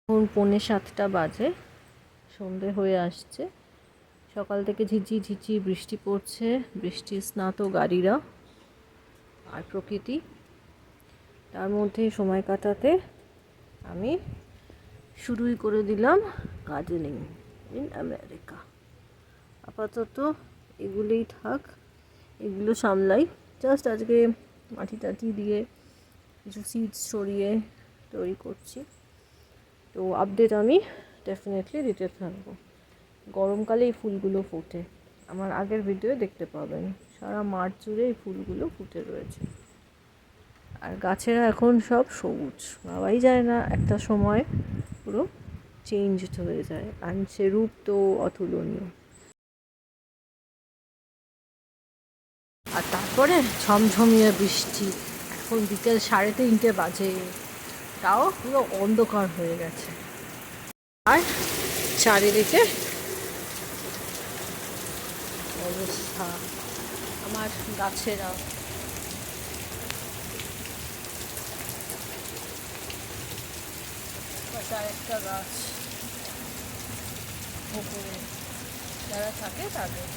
এখন 6:45 বাজে, সন্ধে হয়ে আসছে। সকাল থেকে ঝিঝি ঝিঝি বৃষ্টি পড়ছে, বৃষ্টির স্নাত গাড়িরা আর প্রকৃতি। তার মধ্যে সময় কাটাতে আমি শুরুই করে দিলাম গার্ডেনিং ইন আমেরিকা। আপাতত এগুলোই থাক, এগুলো সামলাই। জাস্ট আজকে মাটি টাটি দিয়ে কিছু সিডস ছড়িয়ে তৈরি করছি। তো আপডেট আমি ডেফিনেটলি দিতে থাকবো। গরমকালে এই ফুলগুলো ফোটে, আমার আগের ভিডিও দেখতে পাবেন। সারা মার্চ জুড়ে এই ফুলগুলো ফুটে রয়েছে। আর গাছেরা এখন সব সবুজ, ভাবাই যায় না একটা সময় পুরো চেঞ্জড হয়ে যায়, আর সে রূপ তো অতুলনীয়। আর তারপরে ঝমঝমিয়ে বৃষ্টি। এখন বিকেল 3:30 বাজে, তাও পুরো অন্ধকার হয়ে গেছে। আর চারিদিকে অবস্থা, আমার গাছেরা একটা গাছ ওপরে যারা থাকে তাদের